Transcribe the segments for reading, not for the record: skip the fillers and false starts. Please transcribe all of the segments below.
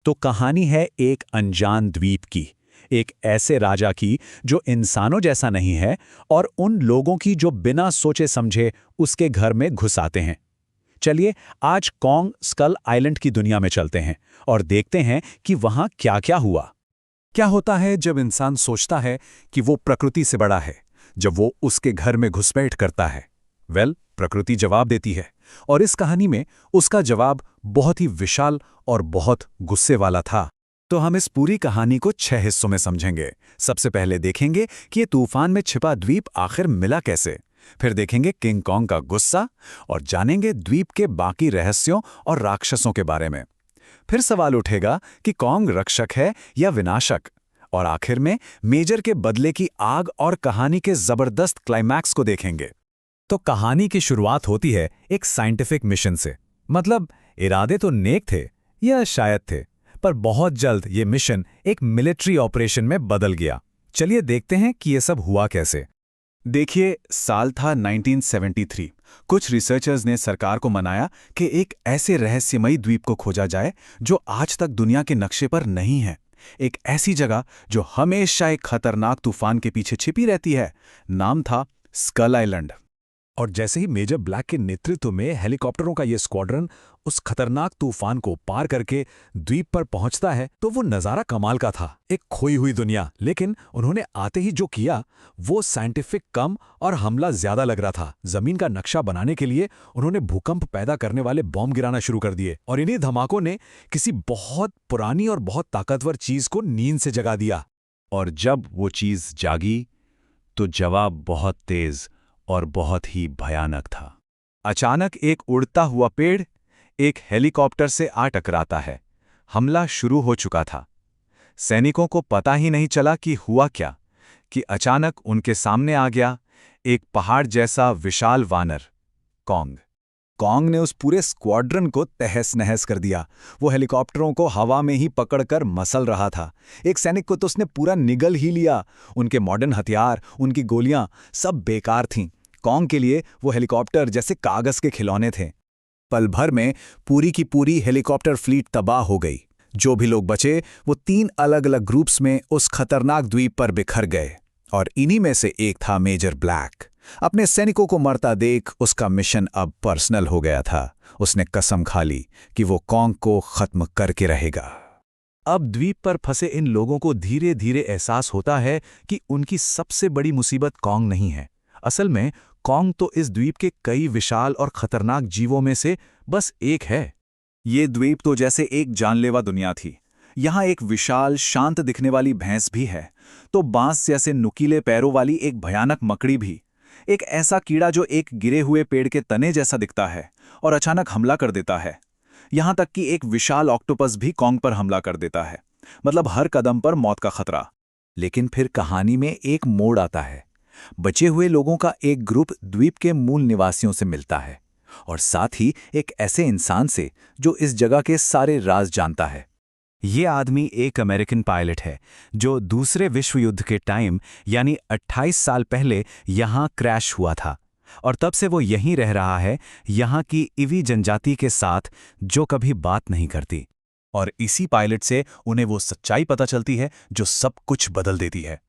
तो कहानी है एक अनजान द्वीप की, एक ऐसे राजा की जो इंसानों जैसा नहीं है और उन लोगों की जो बिना सोचे समझे उसके घर में घुस आते हैं। चलिए आज कॉन्ग स्कल आइलैंड की दुनिया में चलते हैं और देखते हैं कि वहां क्या-क्या हुआ। क्या होता है जब इंसान सोचता है कि वो प्रकृति से बड़ा है, जब वो उसके घर में घुसपैठ करता है? प्रकृति जवाब देती है, और इस कहानी में उसका जवाब बहुत ही विशाल और बहुत गुस्से वाला था। तो हम इस पूरी कहानी को 6 हिस्सों में समझेंगे। सबसे पहले देखेंगे कि ये तूफान में छिपा द्वीप आखिर मिला कैसे। फिर देखेंगे किंग कॉन्ग का गुस्सा और जानेंगे द्वीप के बाकी रहस्यों और राक्षसों के बारे में। फिर सवाल उठेगा कि कॉन्ग रक्षक है या विनाशक। और आखिर में मेजर के बदले की आग और कहानी के जबरदस्त क्लाइमैक्स को देखेंगे। तो कहानी की शुरुआत होती है एक साइंटिफिक मिशन से। मतलब इरादे तो नेक थे या शायद थे, पर बहुत जल्द ये मिशन एक मिलिट्री ऑपरेशन में बदल गया। चलिए देखते हैं कि ये सब हुआ कैसे। देखिए, साल था 1973। कुछ रिसर्चर्स ने सरकार को मनाया कि एक ऐसे रहस्यमयी द्वीप को खोजा जाए जो आज तक दुनिया के नक्शे पर नहीं है। एक ऐसी जगह जो हमेशा एक खतरनाक तूफान के पीछे छिपी रहती है। नाम था स्कल आइलैंड। और जैसे ही मेजर ब्लैक के नेतृत्व में हेलीकॉप्टरों का ये स्क्वाड्रन उस खतरनाक तूफान को पार करके द्वीप पर पहुंचता है, तो वो नज़ारा कमाल का था। एक खोई हुई दुनिया। लेकिन उन्होंने आते ही जो किया वो साइंटिफिक कम और हमला ज्यादा लग रहा था। जमीन का नक्शा बनाने के लिए उन्होंने भूकंप पैदा करने वाले बॉम्ब गिराना शुरू कर दिए, और इन्हीं धमाकों ने किसी बहुत पुरानी और बहुत ताकतवर चीज को नींद से जगा दिया। और जब वो चीज जागी तो जवाब बहुत तेज और बहुत ही भयानक था। अचानक एक उड़ता हुआ पेड़ एक हेलीकॉप्टर से आ टकराता है। हमला शुरू हो चुका था। सैनिकों को पता ही नहीं चला कि हुआ क्या, कि अचानक उनके सामने आ गया एक पहाड़ जैसा विशाल वानर, कॉन्ग। कॉन्ग ने उस पूरे स्क्वाड्रन को तहस-नहस कर दिया। वो हेलीकॉप्टरों को हवा में ही पकड़कर मसल रहा था। एक सैनिक को तो उसने पूरा निगल ही लिया। उनके मॉडर्न हथियार, उनकी गोलियां सब बेकार थीं। कॉन्ग के लिए वो हेलीकॉप्टर जैसे कागज के खिलौने थे। पल भर में पूरी की पूरी हेलीकॉप्टर फ्लीट तबाह हो गई। जो भी लोग बचे वो 3 अलग-अलग ग्रुप्स में उस खतरनाक द्वीप पर बिखर गए। और इन्हीं में से एक था मेजर ब्लैक। अपने सैनिकों को मरता देख उसका मिशन अब पर्सनल हो गया था। उसने कसम खा ली कि वो कॉन्ग को खत्म करके रहेगा। अब द्वीप पर फंसे इन लोगों को धीरे धीरे एहसास होता है कि उनकी सबसे बड़ी मुसीबत कॉन्ग नहीं है। असल में कॉन्ग तो इस द्वीप के कई विशाल और खतरनाक जीवों में से बस एक है। ये द्वीप तो जैसे एक जानलेवा दुनिया थी। यहाँ एक विशाल शांत दिखने वाली भैंस भी है, तो बांस जैसे नुकीले पैरों वाली एक भयानक मकड़ी भी, एक ऐसा कीड़ा जो एक गिरे हुए पेड़ के तने जैसा दिखता है और अचानक हमला कर देता है। यहाँ तक कि एक विशाल ऑक्टोपस भी कॉन्ग पर हमला कर देता है। मतलब हर कदम पर मौत का खतरा। लेकिन फिर कहानी में एक मोड़ आता है। बचे हुए लोगों का एक ग्रुप द्वीप के मूल निवासियों से मिलता है, और साथ ही एक ऐसे इंसान से जो इस जगह के सारे राज जानता है। ये आदमी एक अमेरिकन पायलट है जो दूसरे विश्व युद्ध के टाइम यानी 28 साल पहले यहाँ क्रैश हुआ था, और तब से वो यहीं रह रहा है, यहाँ की इवी जनजाति के साथ जो कभी बात नहीं करती। और इसी पायलट से उन्हें वो सच्चाई पता चलती है जो सब कुछ बदल देती है।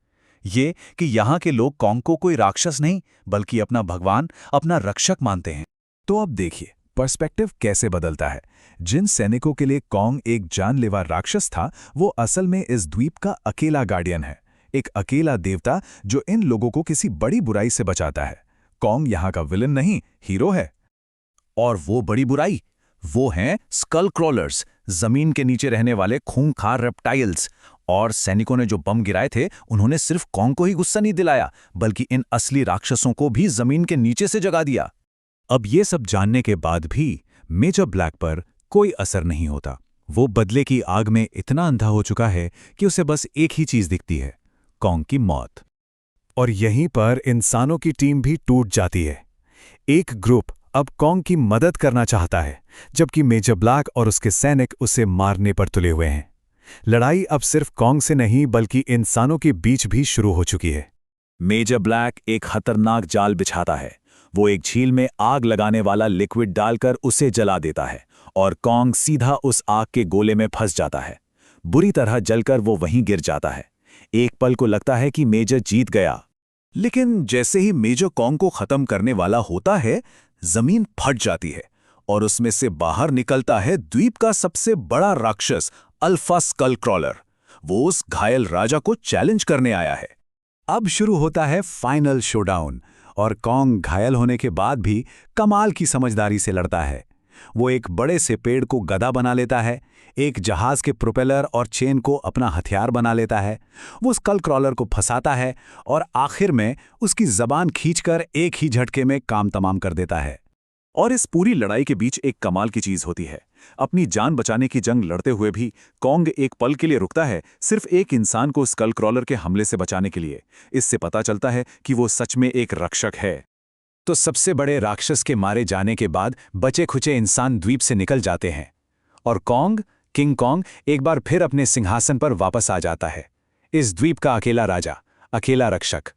ये कि यहाँ के लोग कॉन्ग को कोई राक्षस नहीं बल्कि अपना भगवान, अपना रक्षक मानते हैं। तो अब देखिए पर्सपेक्टिव कैसे बदलता है। जिन सैनिकों के लिए कॉन्ग एक जानलेवा राक्षस था, वो असल में इस द्वीप का अकेला गार्डियन है। एक अकेला देवता जो इन लोगों को किसी बड़ी बुराई से बचाता है। कॉन्ग यहाँ का विलन नहीं, हीरो है। और वो बड़ी बुराई, वो हैं स्कल क्रॉलर्स, जमीन के नीचे रहने वाले खूंखार रेप्टाइल्स। और सैनिकों ने जो बम गिराए थे, उन्होंने सिर्फ कॉन्ग को ही गुस्सा नहीं दिलाया, बल्कि इन असली राक्षसों को भी जमीन के नीचे से जगा दिया। अब ये सब जानने के बाद भी मेजर ब्लैक पर कोई असर नहीं होता। वो बदले की आग में इतना अंधा हो चुका है कि उसे बस एक ही चीज दिखती है, कॉन्ग की मौत। और यहीं पर इंसानों की टीम भी टूट जाती है। एक ग्रुप अब कॉन्ग की मदद करना चाहता है, जबकि मेजर ब्लैक और उसके सैनिक उसे मारने पर तुले हुए हैं। लड़ाई अब सिर्फ कॉन्ग से नहीं बल्कि इंसानों के बीच भी शुरू हो चुकी है। मेजर ब्लैक एक खतरनाक जाल बिछाता है। वो एक झील में आग लगाने वाला लिक्विड डालकर उसे जला देता है, और कॉन्ग सीधा उस आग के गोले में फंस जाता है। बुरी तरह जलकर वो वहीं गिर जाता है। एक पल को लगता है कि मेजर जीत गया, लेकिन जैसे ही मेजर कॉन्ग को खत्म करने वाला होता है, जमीन फट जाती है और उसमें से बाहर निकलता है द्वीप का सबसे बड़ा राक्षस अल्फा स्कल क्रॉलर। वो उस घायल राजा को चैलेंज करने आया है। अब शुरू होता है फाइनल शोडाउन और कॉन्ग घायल होने के बाद भी कमाल की समझदारी से लड़ता है। वो एक बड़े से पेड़ को गदा बना लेता है, एक जहाज के प्रोपेलर और चेन को अपना हथियार बना लेता है। वो स्कल क्रॉलर को फंसाता है और आखिर में उसकी जबान खींचकर एक ही झटके में काम तमाम कर देता है। और इस पूरी लड़ाई के बीच एक कमाल की चीज होती है। अपनी जान बचाने की जंग लड़ते हुए भी कॉन्ग एक पल के लिए रुकता है, सिर्फ एक इंसान को स्कल क्रॉलर के हमले से बचाने के लिए। इससे पता चलता है कि वो सच में एक रक्षक है। तो सबसे बड़े राक्षस के मारे जाने के बाद बचे खुचे इंसान द्वीप से निकल जाते हैं और किंग कॉन्ग एक बार फिर अपने सिंहासन पर वापस आ जाता है, इस द्वीप का अकेला राजा, अकेला रक्षक।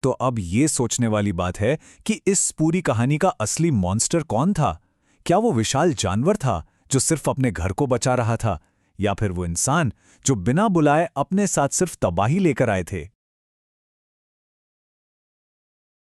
तो अब ये सोचने वाली बात है कि इस पूरी कहानी का असली मॉन्स्टर कौन था? क्या वो विशाल जानवर था जो सिर्फ अपने घर को बचा रहा था, या फिर वो इंसान जो बिना बुलाए अपने साथ सिर्फ तबाही लेकर आए थे?